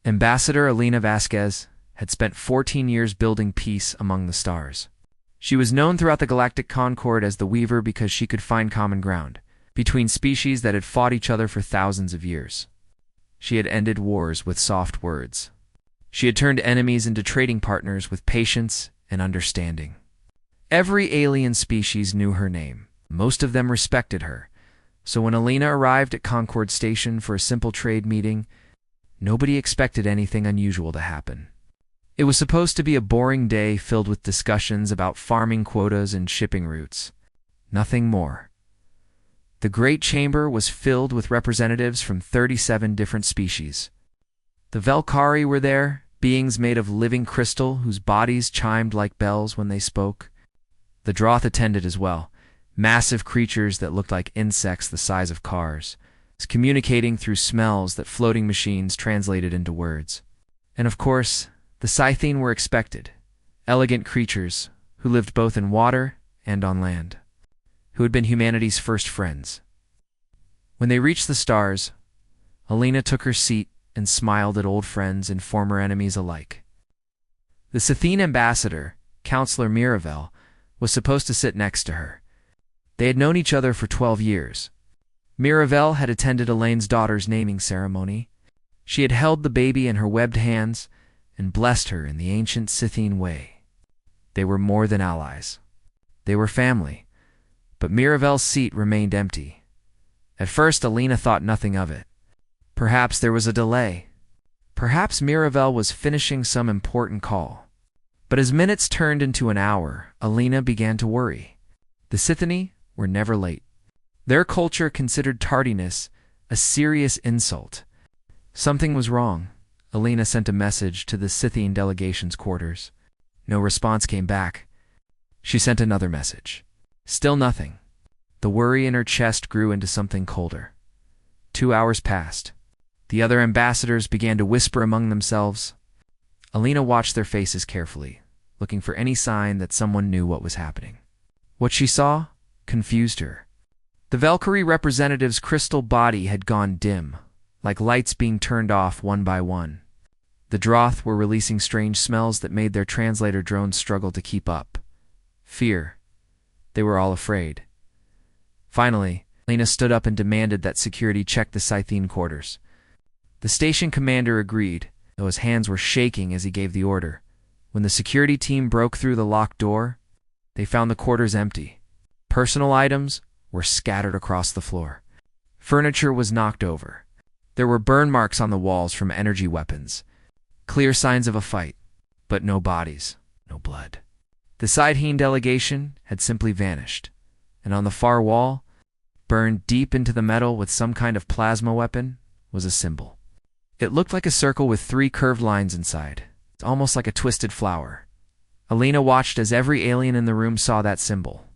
Ambassador Elena Vasquez had spent 14 years building peace among the stars. She was known throughout the Galactic Concord as the Weaver because she could find common ground between species that had fought each other for thousands of years. She had ended wars with soft words. She had turned enemies into trading partners with patience and understanding. Every alien species knew her name. Most of them respected her. So when Elena arrived at Concord Station for a simple trade meeting, nobody expected anything unusual to happen. It was supposed to be a boring day filled with discussions about farming quotas and shipping routes. Nothing more. The Great Chamber was filled with representatives from 37 different species. The Velkari were there, beings made of living crystal whose bodies chimed like bells when they spoke. The Droth attended as well, massive creatures that looked like insects the size of cars, communicating through smells that floating machines translated into words. And of course, the Scythene were expected, elegant creatures who lived both in water and on land, who had been humanity's first friends. When they reached the stars, Elena took her seat and smiled at old friends and former enemies alike. The Scythene ambassador, Counselor Miravel, was supposed to sit next to her. They had known each other for 12 years. Miravel had attended Elaine's daughter's naming ceremony. She had held the baby in her webbed hands and blessed her in the ancient Scythene way. They were more than allies. They were family. But Miravel's seat remained empty. At first, Elena thought nothing of it. Perhaps there was a delay. Perhaps Miravel was finishing some important call. But as minutes turned into an hour, Elena began to worry. The Scythene were never late. Their culture considered tardiness a serious insult. Something was wrong. Elena sent a message to the Scythene delegation's quarters. No response came back. She sent another message. Still nothing. The worry in her chest grew into something colder. 2 hours passed. The other ambassadors began to whisper among themselves. Elena watched their faces carefully, looking for any sign that someone knew what was happening. What she saw confused her. The Valkyrie representative's crystal body had gone dim, like lights being turned off one by one. The Droth were releasing strange smells that made their translator drones struggle to keep up. Fear. They were all afraid. Finally, Elena stood up and demanded that security check the Scythene quarters. The station commander agreed, though his hands were shaking as he gave the order. When the security team broke through the locked door, they found the quarters empty. Personal items were scattered across the floor. Furniture was knocked over. There were burn marks on the walls from energy weapons. Clear signs of a fight, but no bodies, no blood. The Scythene delegation had simply vanished, and on the far wall, burned deep into the metal with some kind of plasma weapon, was a symbol. It looked like a circle with 3 curved lines inside, almost like a twisted flower. Elena watched as every alien in the room saw that symbol.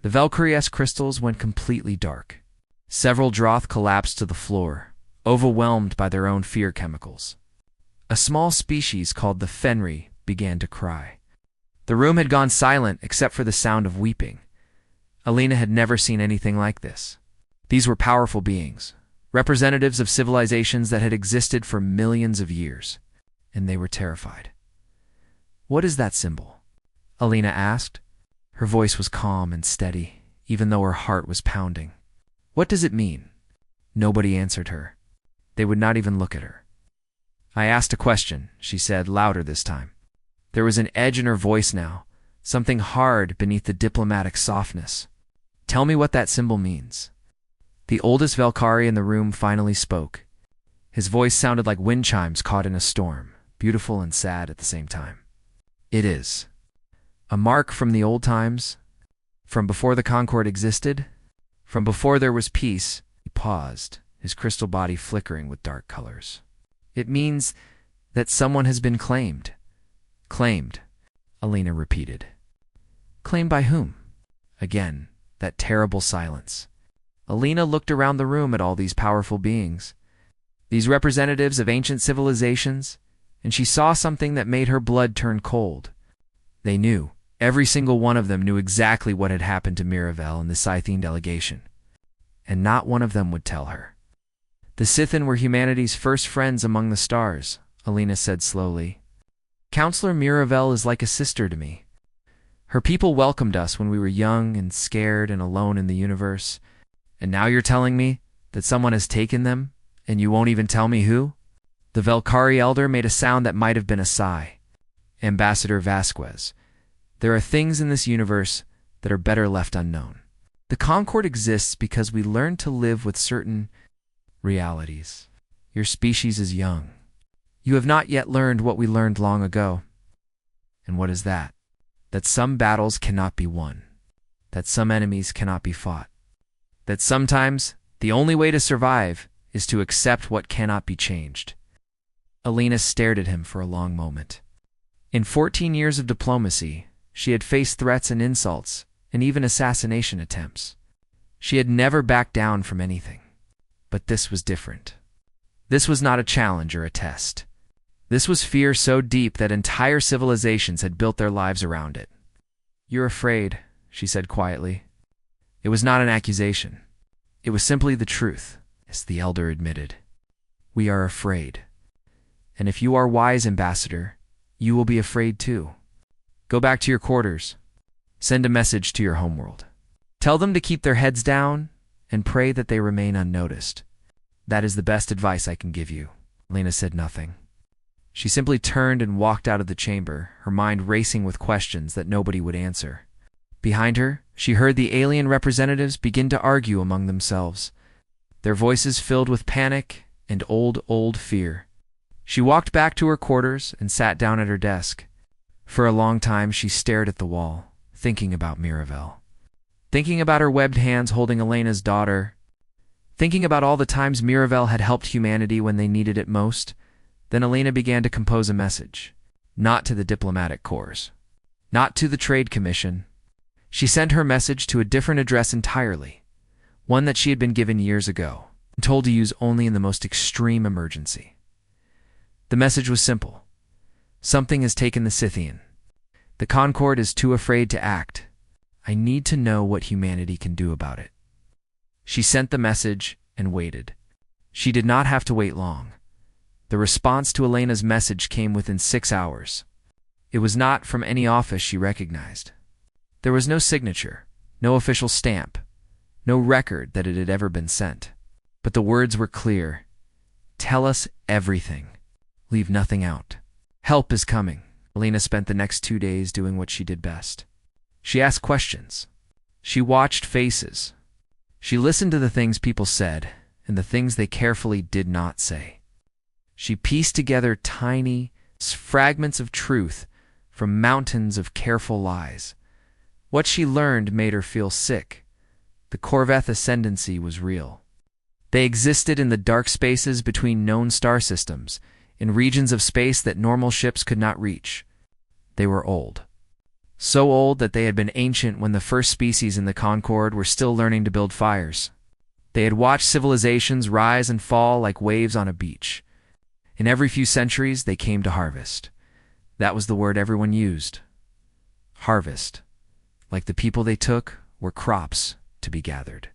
The Valkyrie-esque crystals went completely dark. Several Droth collapsed to the floor, overwhelmed by their own fear chemicals. A small species called the Fenri began to cry. The room had gone silent except for the sound of weeping. Elena had never seen anything like this. These were powerful beings, representatives of civilizations that had existed for millions of years, and they were terrified. "What is that symbol?" Elena asked. Her voice was calm and steady, even though her heart was pounding. "What does it mean?" Nobody answered her. They would not even look at her. "I asked a question," she said, louder this time. There was an edge in her voice now, something hard beneath the diplomatic softness. "Tell me what that symbol means." The oldest Valkyrie in the room finally spoke. His voice sounded like wind chimes caught in a storm, beautiful and sad at the same time. "It is a mark from the old times, from before the Concord existed, from before there was peace." He paused, his crystal body flickering with dark colors. "It means that someone has been claimed." "Claimed," Elena repeated. "Claimed by whom?" Again, that terrible silence. Elena looked around the room at all these powerful beings, these representatives of ancient civilizations, and she saw something that made her blood turn cold. They knew. Every single one of them knew exactly what had happened to Miravel and the Scythene delegation. And not one of them would tell her. The Scythene were humanity's first friends among the stars, Alina said slowly. Counselor Miravel is like a sister to me. Her people welcomed us when we were young and scared and alone in the universe. And now you're telling me that someone has taken them, and you won't even tell me who? The Velkari elder made a sound that might have been a sigh. Ambassador Vasquez, there are things in this universe that are better left unknown. The Concord exists because we learn to live with certain realities. Your species is young. You have not yet learned what we learned long ago. And what is that? That some battles cannot be won. That some enemies cannot be fought. That sometimes the only way to survive is to accept what cannot be changed. Alina stared at him for a long moment. In 14 years of diplomacy, she had faced threats and insults, and even assassination attempts. She had never backed down from anything. But this was different. This was not a challenge or a test. This was fear so deep that entire civilizations had built their lives around it. You're afraid, she said quietly. It was not an accusation. It was simply the truth, as the elder admitted. We are afraid. And if you are wise, Ambassador, you will be afraid too. Go back to your quarters. Send a message to your homeworld. Tell them to keep their heads down and pray that they remain unnoticed. That is the best advice I can give you. Lena said nothing. She simply turned and walked out of the chamber, her mind racing with questions that nobody would answer. Behind her, she heard the alien representatives begin to argue among themselves, their voices filled with panic and old fear. She walked back to her quarters and sat down at her desk. For a long time she stared at the wall, thinking about Miravel. Thinking about her webbed hands holding Elena's daughter. Thinking about all the times Miravel had helped humanity when they needed it most. Then Elena began to compose a message. Not to the diplomatic corps. Not to the Trade Commission. She sent her message to a different address entirely. One that she had been given years ago, and told to use only in the most extreme emergency. The message was simple. Something has taken the Scythian. The Concord is too afraid to act. I need to know what humanity can do about it. She sent the message and waited. She did not have to wait long. The response to Elena's message came within 6 hours. It was not from any office she recognized. There was no signature, no official stamp, no record that it had ever been sent. But the words were clear. Tell us everything. Leave nothing out. Help is coming. Elena spent the next 2 days doing what she did best. She asked questions. She watched faces. She listened to the things people said and the things they carefully did not say. She pieced together tiny fragments of truth from mountains of careful lies. What she learned made her feel sick. The Corveth ascendancy was real. They existed in the dark spaces between known star systems, in regions of space that normal ships could not reach. They were old. So old that they had been ancient when the first species in the Concord were still learning to build fires. They had watched civilizations rise and fall like waves on a beach. In every few centuries, they came to harvest. That was the word everyone used. Harvest. Like the people they took, were crops to be gathered.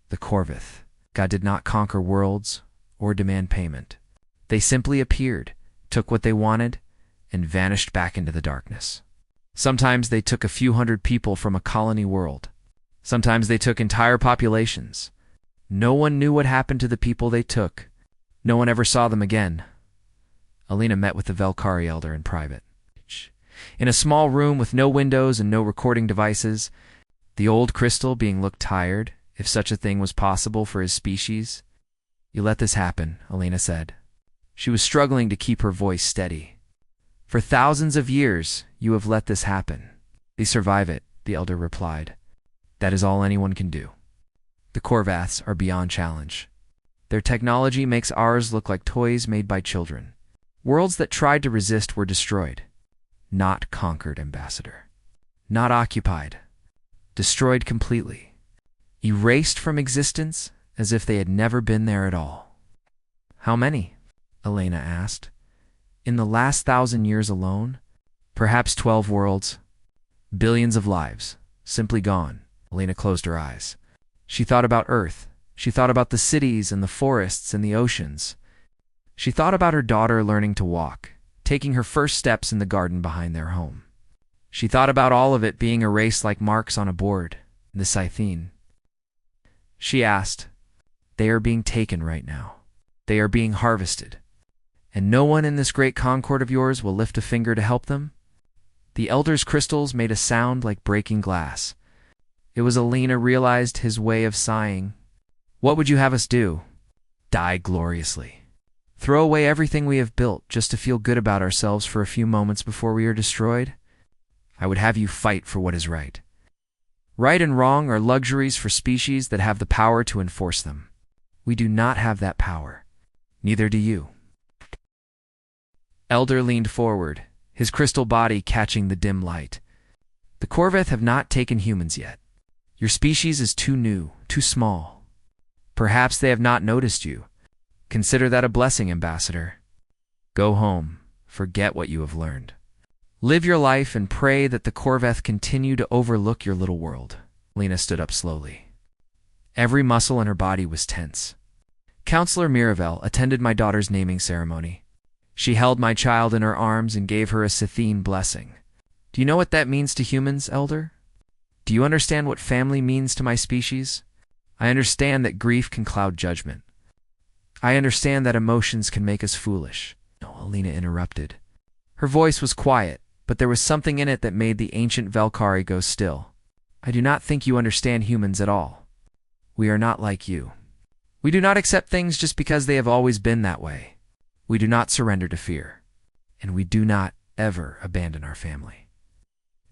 The Corveth. God did not conquer worlds or demand payment. They simply appeared, took what they wanted, and vanished back into the darkness. Sometimes they took a few hundred people from a colony world. Sometimes they took entire populations. No one knew what happened to the people they took. No one ever saw them again. Alina met with the Velkari elder in private. In a small room with no windows and no recording devices, the old crystal being looked tired, if such a thing was possible for his species. You let this happen, Alina said. She was struggling to keep her voice steady. For thousands of years, you have let this happen. They survive it, the elder replied. That is all anyone can do. The Corvaths are beyond challenge. Their technology makes ours look like toys made by children. Worlds that tried to resist were destroyed. Not conquered, Ambassador. Not occupied. Destroyed completely. Erased from existence as if they had never been there at all. How many? Elena asked. In the last 1,000 years alone? Perhaps 12 worlds. Billions of lives. Simply gone. Elena closed her eyes. She thought about Earth. She thought about the cities and the forests and the oceans. She thought about her daughter learning to walk, taking her first steps in the garden behind their home. She thought about all of it being erased like marks on a board, the Scythene. She asked, "They are being taken right now. They are being harvested. And no one in this great Concord of yours will lift a finger to help them?" The elder's crystals made a sound like breaking glass. It was Alina realized his way of sighing. "What would you have us do? Die gloriously? Throw away everything we have built just to feel good about ourselves for a few moments before we are destroyed? I would have you fight for what is right. Right and wrong are luxuries for species that have the power to enforce them. We do not have that power. Neither do you." Elder leaned forward, his crystal body catching the dim light. "The Corveth have not taken humans yet. Your species is too new, too small. Perhaps they have not noticed you. Consider that a blessing, Ambassador. Go home, forget what you have learned. Live your life and pray that the Corveth continue to overlook your little world." Lena stood up slowly. Every muscle in her body was tense. "Counselor Miravel attended my daughter's naming ceremony. She held my child in her arms and gave her a Scythene blessing. Do you know what that means to humans, Elder? Do you understand what family means to my species? I understand that grief can cloud judgment. I understand that emotions can make us foolish." No, Alina interrupted. Her voice was quiet, but there was something in it that made the ancient Velkari go still. "I do not think you understand humans at all. We are not like you. We do not accept things just because they have always been that way. We do not surrender to fear. And we do not ever abandon our family."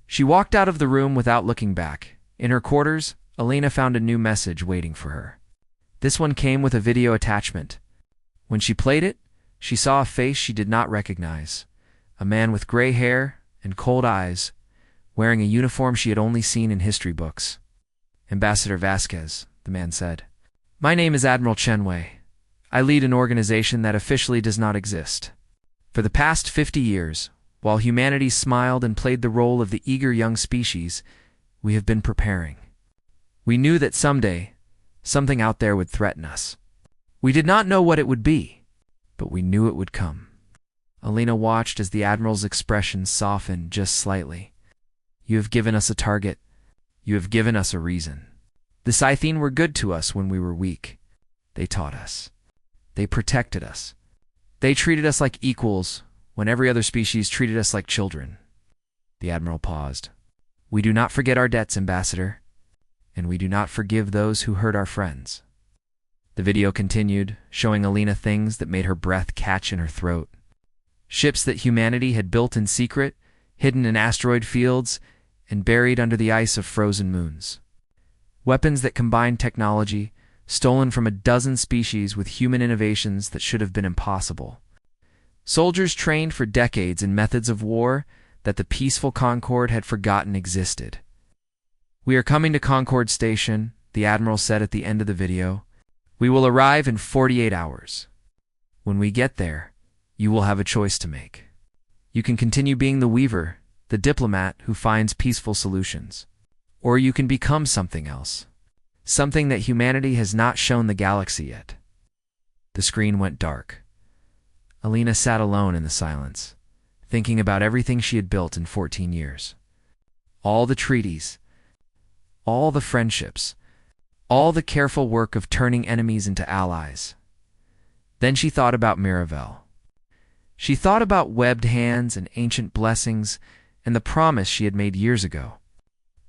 She walked out of the room without looking back. In her quarters, Alina found a new message waiting for her. This one came with a video attachment. When she played it, she saw a face she did not recognize. A man with gray hair and cold eyes, wearing a uniform she had only seen in history books. "Ambassador Vasquez," the man said. "My name is Admiral Chenwei. I lead an organization that officially does not exist. For the past 50 years, while humanity smiled and played the role of the eager young species, we have been preparing. We knew that someday, something out there would threaten us. We did not know what it would be, but we knew it would come." Alina watched as the Admiral's expression softened just slightly. "You have given us a target. You have given us a reason. The Scythene were good to us when we were weak. They taught us. They protected us. They treated us like equals when every other species treated us like children." The Admiral paused. "We do not forget our debts, Ambassador, and we do not forgive those who hurt our friends." The video continued, showing Alina things that made her breath catch in her throat. Ships that humanity had built in secret, hidden in asteroid fields, and buried under the ice of frozen moons. Weapons that combined technology, stolen from a dozen species with human innovations that should have been impossible. Soldiers trained for decades in methods of war that the peaceful Concord had forgotten existed. "We are coming to Concord Station," the Admiral said at the end of the video. "We will arrive in 48 hours. When we get there, you will have a choice to make. You can continue being the weaver, the diplomat who finds peaceful solutions. Or you can become something else. Something that humanity has not shown the galaxy yet." The screen went dark. Alina sat alone in the silence, thinking about everything she had built in 14 years. All the treaties, all the friendships, all the careful work of turning enemies into allies. Then she thought about Miravel. She thought about webbed hands and ancient blessings and the promise she had made years ago.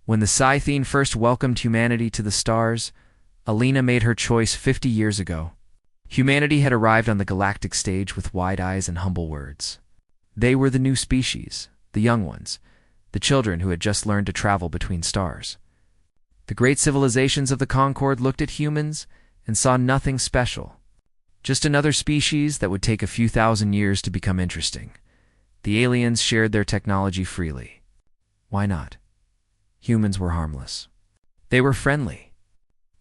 When the Scythene first welcomed humanity to the stars, Alina made her choice 50 years ago. Humanity had arrived on the galactic stage with wide eyes and humble words. They were the new species, the young ones, the children who had just learned to travel between stars. The great civilizations of the Concord looked at humans and saw nothing special. Just another species that would take a few thousand years to become interesting. The aliens shared their technology freely. Why not? Humans were harmless. They were friendly.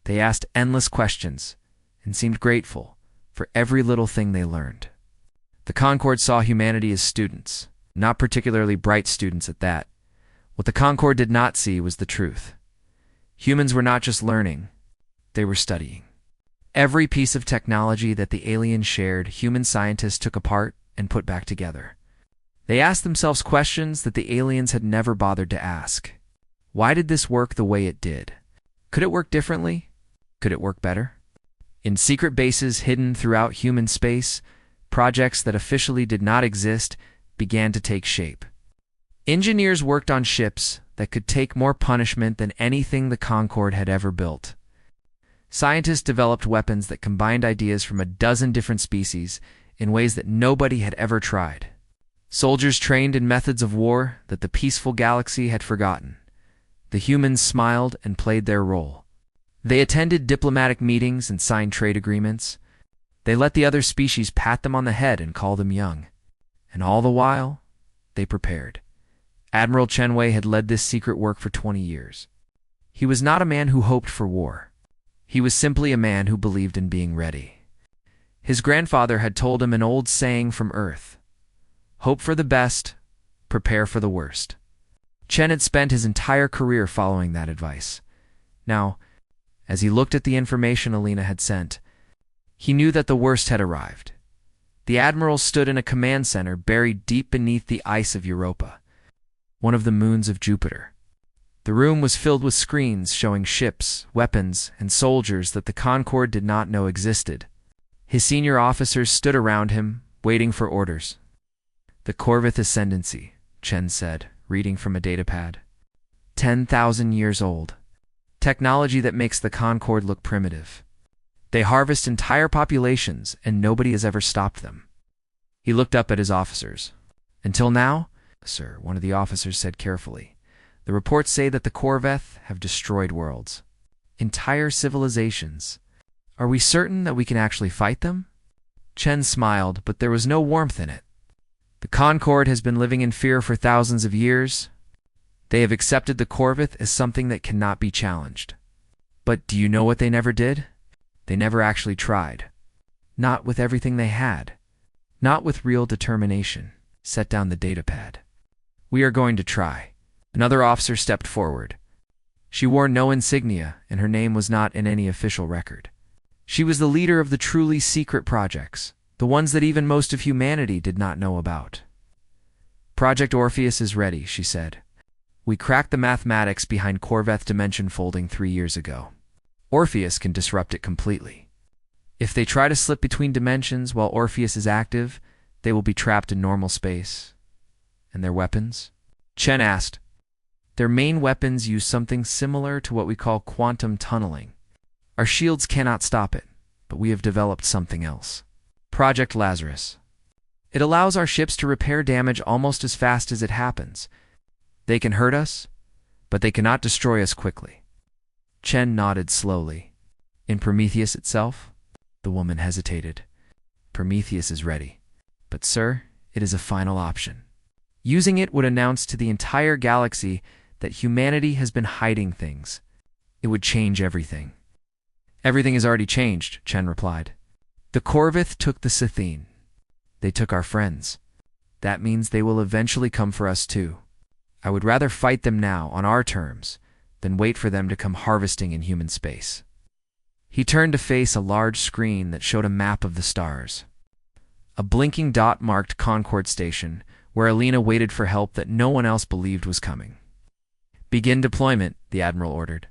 They asked endless questions and seemed grateful for every little thing they learned. The Concord saw humanity as students, not particularly bright students at that. What the Concord did not see was the truth. Humans were not just learning, they were studying. Every piece of technology that the aliens shared, human scientists took apart and put back together. They asked themselves questions that the aliens had never bothered to ask. Why did this work the way it did? Could it work differently? Could it work better? In secret bases hidden throughout human space, projects that officially did not exist began to take shape. Engineers worked on ships that could take more punishment than anything the Concorde had ever built. Scientists developed weapons that combined ideas from a dozen different species in ways that nobody had ever tried. Soldiers trained in methods of war that the peaceful galaxy had forgotten. The humans smiled and played their role. They attended diplomatic meetings and signed trade agreements. They let the other species pat them on the head and call them young. And all the while, they prepared. Admiral Chenwei had led this secret work for 20 years. He was not a man who hoped for war. He was simply a man who believed in being ready. His grandfather had told him an old saying from Earth: "Hope for the best, prepare for the worst." Chen had spent his entire career following that advice. Now, as he looked at the information Alina had sent, he knew that the worst had arrived. The Admiral stood in a command center buried deep beneath the ice of Europa, one of the moons of Jupiter. The room was filled with screens showing ships, weapons, and soldiers that the Concorde did not know existed. His senior officers stood around him, waiting for orders. "The Corvith Ascendancy," Chen said, reading from a datapad. 10,000 years old. Technology that makes the Concorde look primitive. They harvest entire populations, and nobody has ever stopped them. He looked up at his officers. "Until now, sir," one of the officers said carefully, "the reports say that the Corveth have destroyed worlds. Entire civilizations. Are we certain that we can actually fight them?" Chen smiled, but there was no warmth in it. "The Concorde has been living in fear for thousands of years. They have accepted the Corvith as something that cannot be challenged. But do you know what they never did? They never actually tried. Not with everything they had. Not with real determination." Set down the datapad. "We are going to try." Another officer stepped forward. She wore no insignia, and her name was not in any official record. She was the leader of the truly secret projects, the ones that even most of humanity did not know about. "Project Orpheus is ready," she said. "We cracked the mathematics behind Corveth dimension folding 3 years ago. Orpheus can disrupt it completely. If they try to slip between dimensions while Orpheus is active, they will be trapped in normal space." "And their weapons?" Chen asked. "Their main weapons use something similar to what we call quantum tunneling. Our shields cannot stop it, but we have developed something else. Project Lazarus. It allows our ships to repair damage almost as fast as it happens. They can hurt us, but they cannot destroy us quickly." Chen nodded slowly. "In Prometheus itself?" The woman hesitated. "Prometheus is ready. But, sir, it is a final option. Using it would announce to the entire galaxy that humanity has been hiding things. It would change everything." "Everything has already changed," Chen replied. "The Corvith took the Scythene. They took our friends. That means they will eventually come for us too. I would rather fight them now, on our terms, than wait for them to come harvesting in human space." He turned to face a large screen that showed a map of the stars. A blinking dot marked Concorde Station, where Alina waited for help that no one else believed was coming. "Begin deployment," the Admiral ordered.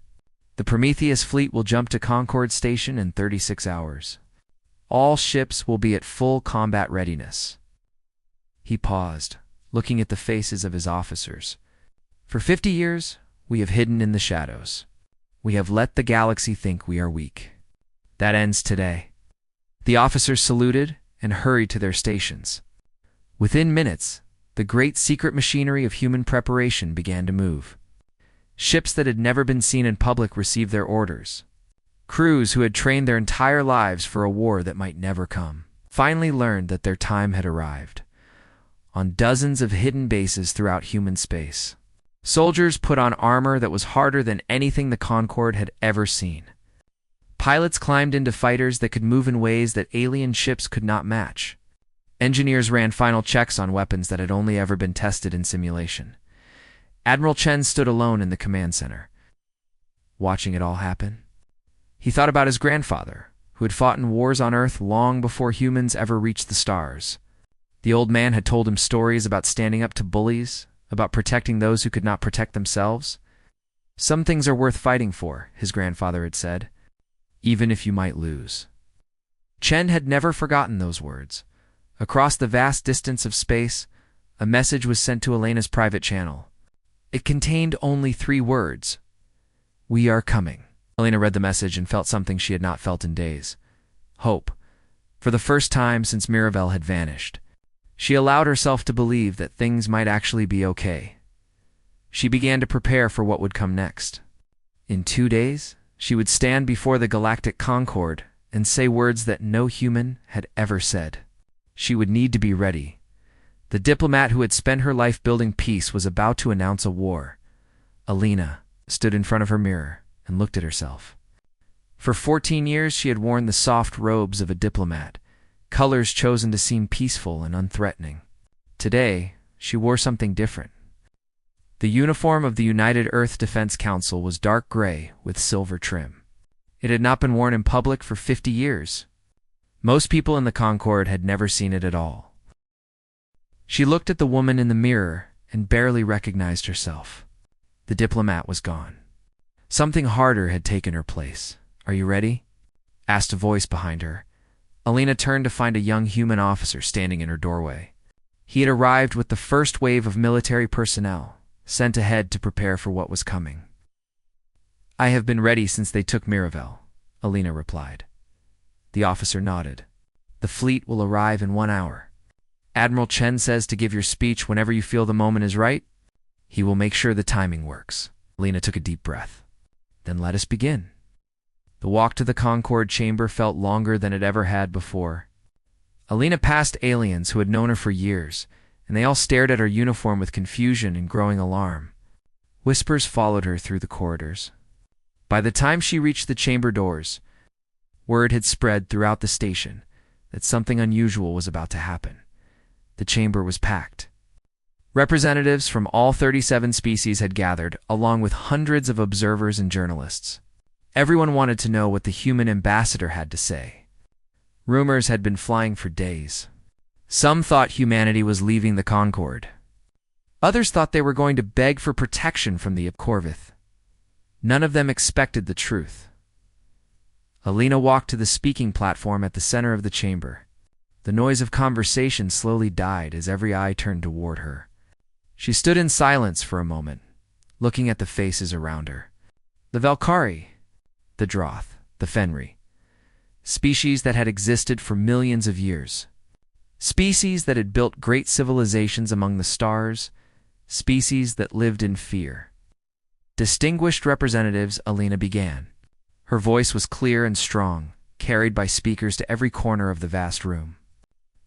"The Prometheus fleet will jump to Concorde Station in 36 hours. All ships will be at full combat readiness." He paused, looking at the faces of his officers. "For 50 years, we have hidden in the shadows. We have let the galaxy think we are weak. That ends today." The officers saluted and hurried to their stations. Within minutes, the great secret machinery of human preparation began to move. Ships that had never been seen in public received their orders. Crews who had trained their entire lives for a war that might never come finally learned that their time had arrived. On dozens of hidden bases throughout human space, soldiers put on armor that was harder than anything the Concorde had ever seen. Pilots climbed into fighters that could move in ways that alien ships could not match. Engineers ran final checks on weapons that had only ever been tested in simulation. Admiral Chen stood alone in the command center, watching it all happen. He thought about his grandfather, who had fought in wars on Earth long before humans ever reached the stars. The old man had told him stories about standing up to bullies, about protecting those who could not protect themselves. Some things are worth fighting for, his grandfather had said, even if you might lose. Chen had never forgotten those words. Across the vast distance of space, a message was sent to Elena's private channel. It contained only 3 words. "We are coming." Elena read the message and felt something she had not felt in days. Hope. For the first time since Mirabelle had vanished. She allowed herself to believe that things might actually be okay. She began to prepare for what would come next. In 2 days, she would stand before the Galactic Concorde and say words that no human had ever said. She would need to be ready. The diplomat who had spent her life building peace was about to announce a war. Elena stood in front of her mirror and looked at herself. For 14 years she had worn the soft robes of a diplomat, colors chosen to seem peaceful and unthreatening. Today, she wore something different. The uniform of the United Earth Defense Council was dark gray with silver trim. It had not been worn in public for 50 years. Most people in the Concorde had never seen it at all. She looked at the woman in the mirror and barely recognized herself. The diplomat was gone. Something harder had taken her place. "Are you ready?" asked a voice behind her. Elena turned to find a young human officer standing in her doorway. He had arrived with the first wave of military personnel, sent ahead to prepare for what was coming. "I have been ready since they took Mirabelle," Elena replied. The officer nodded. "The fleet will arrive in 1 hour. Admiral Chen says to give your speech whenever you feel the moment is right. He will make sure the timing works." Elena took a deep breath. "Then let us begin." The walk to the Concorde chamber felt longer than it ever had before. Elena passed aliens who had known her for years, and they all stared at her uniform with confusion and growing alarm. Whispers followed her through the corridors. By the time she reached the chamber doors, word had spread throughout the station that something unusual was about to happen. The chamber was packed. Representatives from all 37 species had gathered, along with hundreds of observers and journalists. Everyone wanted to know what the human ambassador had to say. Rumors had been flying for days. Some thought humanity was leaving the Concorde. Others thought they were going to beg for protection from the Corvith. None of them expected the truth. Elena walked to the speaking platform at the center of the chamber. The noise of conversation slowly died as every eye turned toward her. She stood in silence for a moment, looking at the faces around her. The Valkyrie, the Droth, the Fenri. Species that had existed for millions of years. Species that had built great civilizations among the stars. Species that lived in fear. Distinguished representatives, Elena began. Her voice was clear and strong, carried by speakers to every corner of the vast room.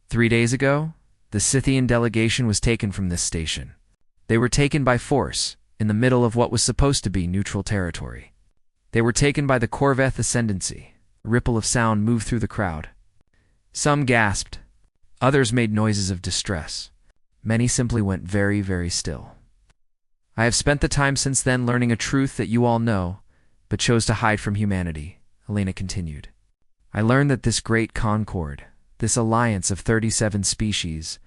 3 days ago, the Scythian delegation was taken from this station. They were taken by force, in the middle of what was supposed to be neutral territory. They were taken by the Corveth Ascendancy. A ripple of sound moved through the crowd. Some gasped. Others made noises of distress. Many simply went very, very still. I have spent the time since then learning a truth that you all know, but chose to hide from humanity, Elena continued. I learned that this great Concorde, this alliance of 37 species,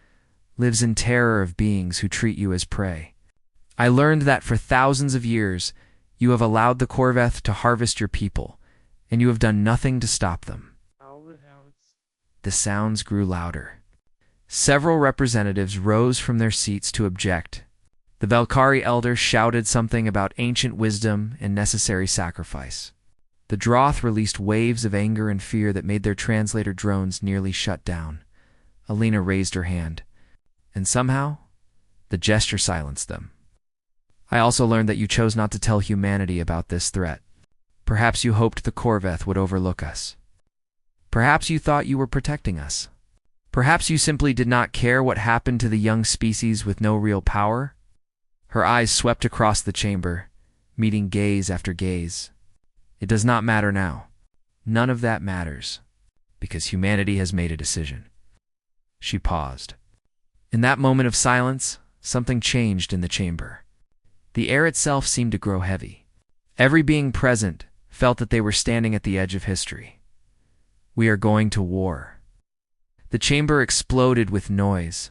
lives in terror of beings who treat you as prey. I learned that for thousands of years, you have allowed the Corveth to harvest your people, and you have done nothing to stop them. The sounds grew louder. Several representatives rose from their seats to object. The Valkyrie elder shouted something about ancient wisdom and necessary sacrifice. The Droth released waves of anger and fear that made their translator drones nearly shut down. Elena raised her hand, and somehow, the gesture silenced them. I also learned that you chose not to tell humanity about this threat. Perhaps you hoped the Corveth would overlook us. Perhaps you thought you were protecting us. Perhaps you simply did not care what happened to the young species with no real power. Her eyes swept across the chamber, meeting gaze after gaze. It does not matter now. None of that matters, because humanity has made a decision. She paused. In that moment of silence, something changed in the chamber. The air itself seemed to grow heavy. Every being present felt that they were standing at the edge of history. We are going to war. The chamber exploded with noise.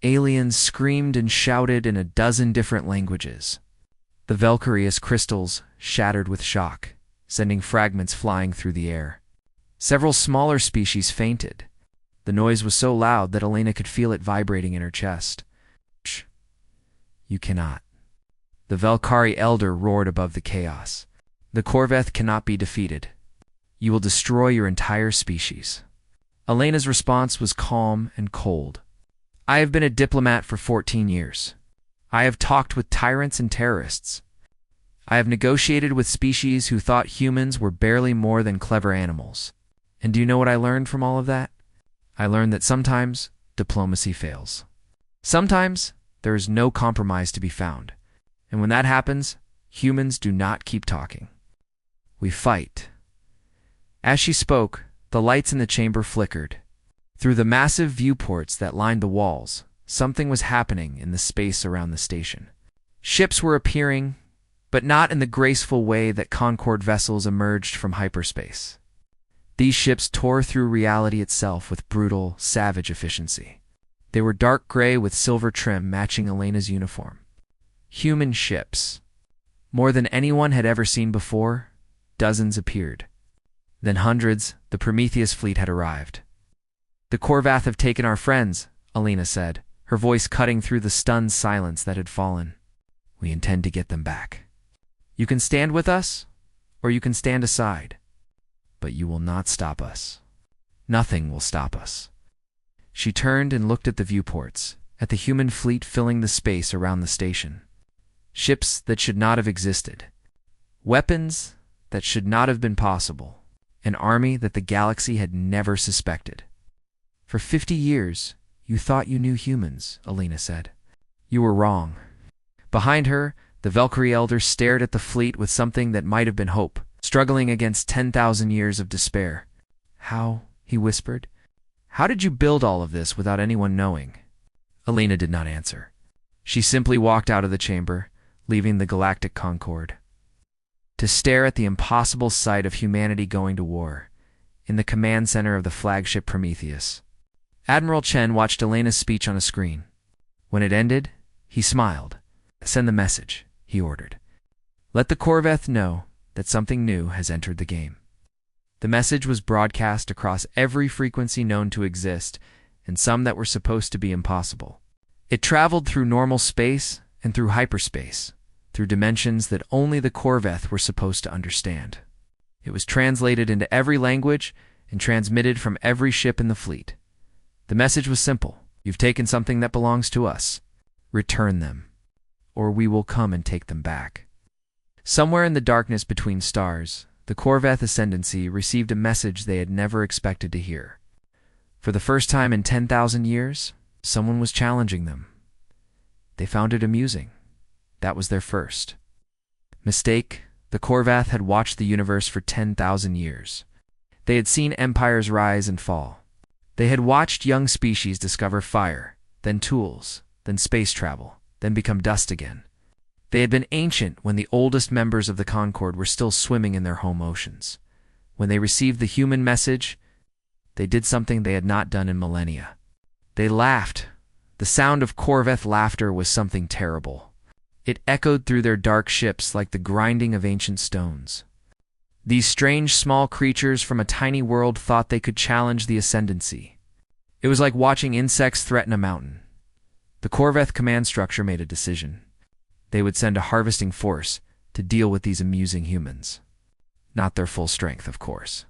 Aliens screamed and shouted in a dozen different languages. The Valkyrius crystals shattered with shock, sending fragments flying through the air. Several smaller species fainted. The noise was so loud that Elena could feel it vibrating in her chest. Shh. You cannot. The Valkyrie elder roared above the chaos. The Corveth cannot be defeated. You will destroy your entire species. Elena's response was calm and cold. I have been a diplomat for 14 years. I have talked with tyrants and terrorists. I have negotiated with species who thought humans were barely more than clever animals. And do you know what I learned from all of that? I learned that sometimes diplomacy fails. Sometimes there is no compromise to be found. And when that happens, humans do not keep talking. We fight. As she spoke, the lights in the chamber flickered. Through the massive viewports that lined the walls, something was happening in the space around the station. Ships were appearing, but not in the graceful way that Concorde vessels emerged from hyperspace. These ships tore through reality itself with brutal, savage efficiency. They were dark gray with silver trim matching Elena's uniform. Human ships. More than anyone had ever seen before, dozens appeared. Then hundreds, the Prometheus fleet had arrived. The Corvath have taken our friends, Elena said, her voice cutting through the stunned silence that had fallen. We intend to get them back. You can stand with us, or you can stand aside. But you will not stop us. Nothing will stop us. She turned and looked at the viewports, at the human fleet filling the space around the station. Ships that should not have existed. Weapons that should not have been possible. An army that the galaxy had never suspected. For 50 years, you thought you knew humans, Elena said. You were wrong. Behind her, the Valkyrie elder stared at the fleet with something that might have been hope, struggling against 10,000 years of despair. How? He whispered. How did you build all of this without anyone knowing? Elena did not answer. She simply walked out of the chamber, leaving the Galactic Concorde, to stare at the impossible sight of humanity going to war, in the command center of the flagship Prometheus. Admiral Chen watched Elena's speech on a screen. When it ended, he smiled. Send the message, he ordered. Let the Corveth know that something new has entered the game. The message was broadcast across every frequency known to exist, and some that were supposed to be impossible. It traveled through normal space and through hyperspace, through dimensions that only the Corveth were supposed to understand. It was translated into every language and transmitted from every ship in the fleet. The message was simple. You've taken something that belongs to us. Return them, or we will come and take them back. Somewhere in the darkness between stars, the Corveth Ascendancy received a message they had never expected to hear. For the first time in 10,000 years, someone was challenging them. They found it amusing. That was their first mistake. The Corvath had watched the universe for 10,000 years. They had seen empires rise and fall. They had watched young species discover fire, then tools, then space travel, then become dust again. They had been ancient when the oldest members of the Concorde were still swimming in their home oceans. When they received the human message, they did something they had not done in millennia. They laughed. The sound of Corveth laughter was something terrible. It echoed through their dark ships like the grinding of ancient stones. These strange small creatures from a tiny world thought they could challenge the Ascendancy. It was like watching insects threaten a mountain. The Corveth command structure made a decision. They would send a harvesting force to deal with these amusing humans. Not their full strength, of course.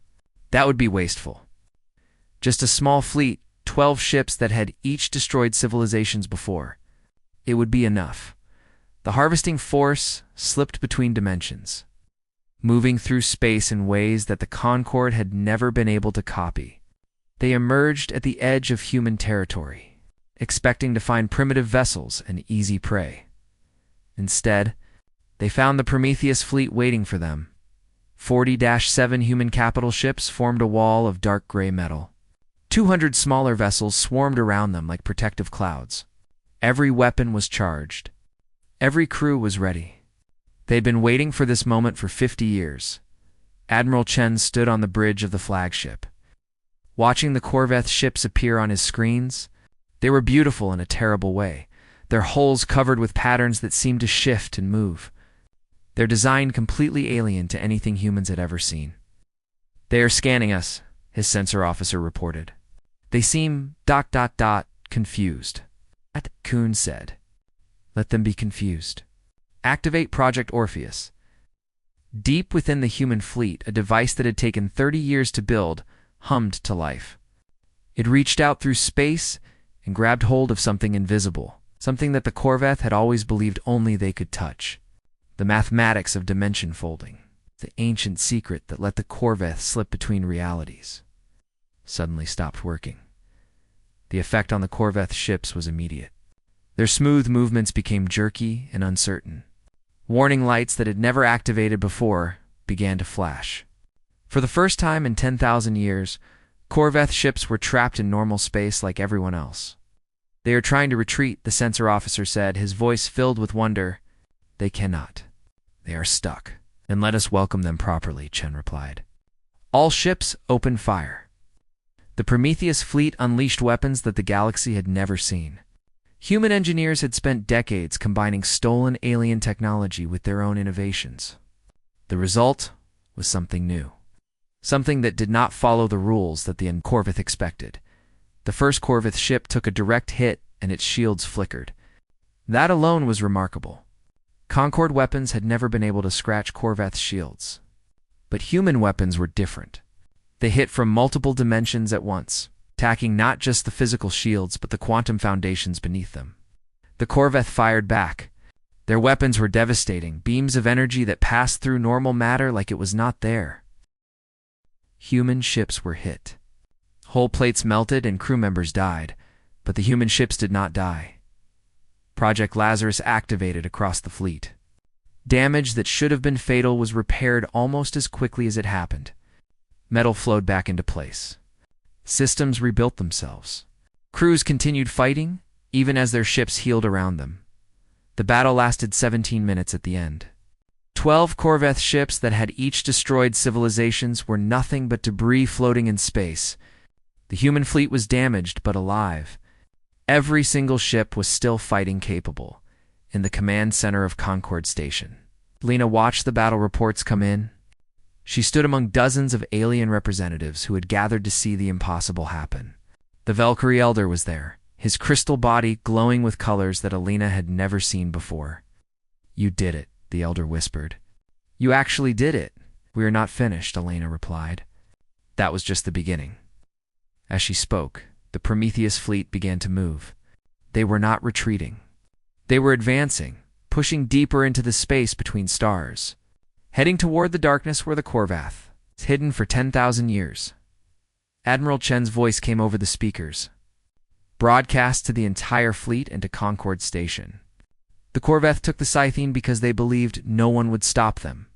That would be wasteful. Just a small fleet, 12 ships that had each destroyed civilizations before. It would be enough. The harvesting force slipped between dimensions, moving through space in ways that the Concorde had never been able to copy. They emerged at the edge of human territory, expecting to find primitive vessels and easy prey. Instead, they found the Prometheus fleet waiting for them. 40-7 human capital ships formed a wall of dark gray metal. 200 smaller vessels swarmed around them like protective clouds. Every weapon was charged. Every crew was ready. They'd been waiting for this moment for 50 years. Admiral Chen stood on the bridge of the flagship. watching the Corvette ships appear on his screens. They were beautiful in a terrible way, their hulls covered with patterns that seemed to shift and move. Their design completely alien to anything humans had ever seen. "They are scanning us," his sensor officer reported. "They seem ... confused." Kuhn said. "Let them be confused. Activate Project Orpheus." Deep within the human fleet, a device that had taken 30 years to build hummed to life. It reached out through space and grabbed hold of something invisible, something that the Corvette had always believed only they could touch. The mathematics of dimension folding, the ancient secret that let the Corvette slip between realities, suddenly stopped working. The effect on the Corvette ships was immediate. Their smooth movements became jerky and uncertain. Warning lights that had never activated before began to flash. For the first time in 10,000 years, Corvette ships were trapped in normal space like everyone else. "They are trying to retreat," the sensor officer said, his voice filled with wonder. "They cannot. They are stuck." "Then let us welcome them properly," Chen replied. All ships opened fire. The Prometheus fleet unleashed weapons that the galaxy had never seen. Human engineers had spent decades combining stolen alien technology with their own innovations. The result was something new. Something that did not follow the rules that the Corvette expected. The first Corvette ship took a direct hit and its shields flickered. That alone was remarkable. Concorde weapons had never been able to scratch Corvette's shields. But human weapons were different. They hit from multiple dimensions at once, attacking not just the physical shields but the quantum foundations beneath them. The Corvette fired back. Their weapons were devastating, beams of energy that passed through normal matter like it was not there. Human ships were hit. Hull plates melted and crew members died, but the human ships did not die. Project Lazarus activated across the fleet. Damage that should have been fatal was repaired almost as quickly as it happened. Metal flowed back into place. Systems rebuilt themselves. Crews continued fighting, even as their ships healed around them. The battle lasted 17 minutes at the end. 12 Corvette ships that had each destroyed civilizations were nothing but debris floating in space. The human fleet was damaged but alive. Every single ship was still fighting capable, in the command center of Concorde Station. Lena watched the battle reports come in. She stood among dozens of alien representatives who had gathered to see the impossible happen. The Valkyrie Elder was there, his crystal body glowing with colors that Alina had never seen before. "You did it," the Elder whispered. "You actually did it." "We are not finished," Alina replied. That was just the beginning. As she spoke, the Prometheus fleet began to move. They were not retreating. They were advancing, pushing deeper into the space between stars. Heading toward the darkness were the Corvette, hidden for 10,000 years. Admiral Chen's voice came over the speakers, broadcast to the entire fleet and to Concorde Station. The Corvette took the Scythene because they believed no one would stop them.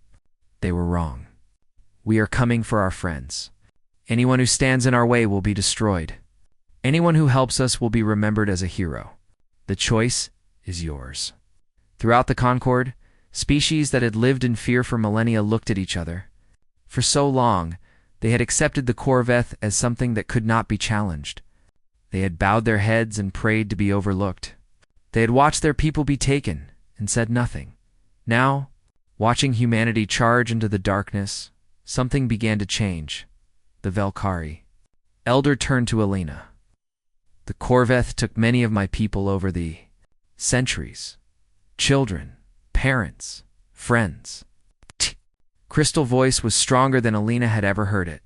They were wrong. "We are coming for our friends. Anyone who stands in our way will be destroyed. Anyone who helps us will be remembered as a hero. The choice is yours." Throughout the Concorde, species that had lived in fear for millennia looked at each other. For so long, they had accepted the Corvette as something that could not be challenged. They had bowed their heads and prayed to be overlooked. They had watched their people be taken and said nothing. Now, watching humanity charge into the darkness, something began to change. The Valkyrie Elder turned to Alina. "The Corvette took many of my people over the centuries. Children, parents, friends." Crystal voice was stronger than Alina had ever heard it.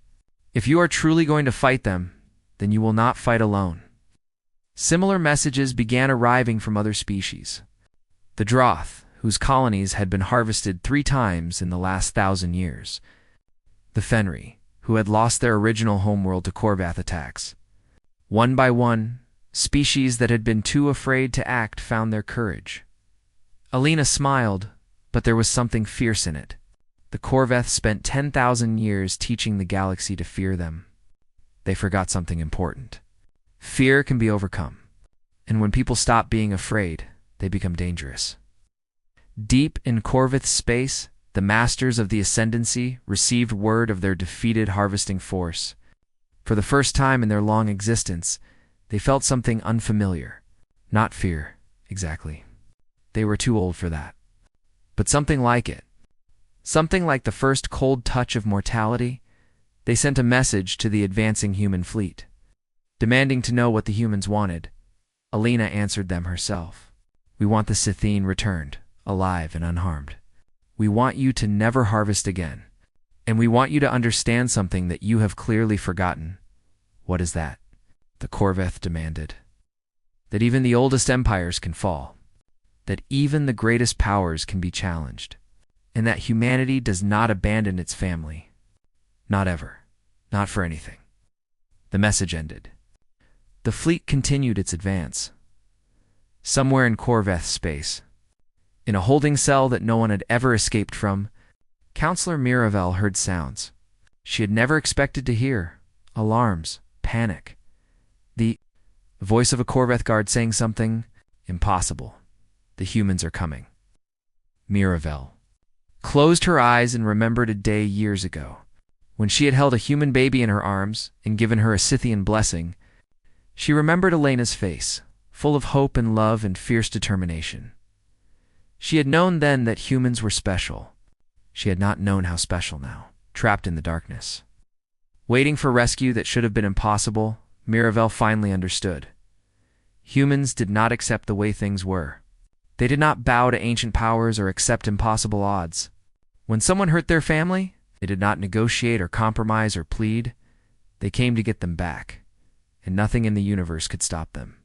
"If you are truly going to fight them, then you will not fight alone." Similar messages began arriving from other species. The Droth, whose colonies had been harvested 3 times in the last 1,000 years. The Fenri, who had lost their original homeworld to Corvette attacks. One by one, species that had been too afraid to act found their courage. Alina smiled, but there was something fierce in it. The Corvette spent 10,000 years teaching the galaxy to fear them. They forgot something important. Fear can be overcome, and when people stop being afraid, they become dangerous. Deep in Corvette space, the masters of the Ascendancy received word of their defeated harvesting force. For the first time in their long existence, they felt something unfamiliar. Not fear, exactly. They were too old for that. But something like it. Something like the first cold touch of mortality. They sent a message to the advancing human fleet, demanding to know what the humans wanted. Alina answered them herself. We want the Scythian returned, alive and unharmed. We want you to never harvest again. And we want you to understand something that you have clearly forgotten. What is that? The Corveth demanded. That even the oldest empires can fall. That even the greatest powers can be challenged. And that humanity does not abandon its family. Not ever. Not for anything. The message ended. The fleet continued its advance. Somewhere in Corveth space, in a holding cell that no one had ever escaped from, Counselor Miravel heard sounds she had never expected to hear. Alarms, panic. The voice of a Corveth guard saying something impossible. The humans are coming. Miravel closed her eyes and remembered a day years ago, when she had held a human baby in her arms and given her a Scythian blessing. She remembered Elena's face, full of hope and love and fierce determination. She had known then that humans were special. She had not known how special now, trapped in the darkness. Waiting for rescue that should have been impossible, Miravel finally understood. Humans did not accept the way things were. They did not bow to ancient powers or accept impossible odds. When someone hurt their family, they did not negotiate or compromise or plead. They came to get them back, and nothing in the universe could stop them.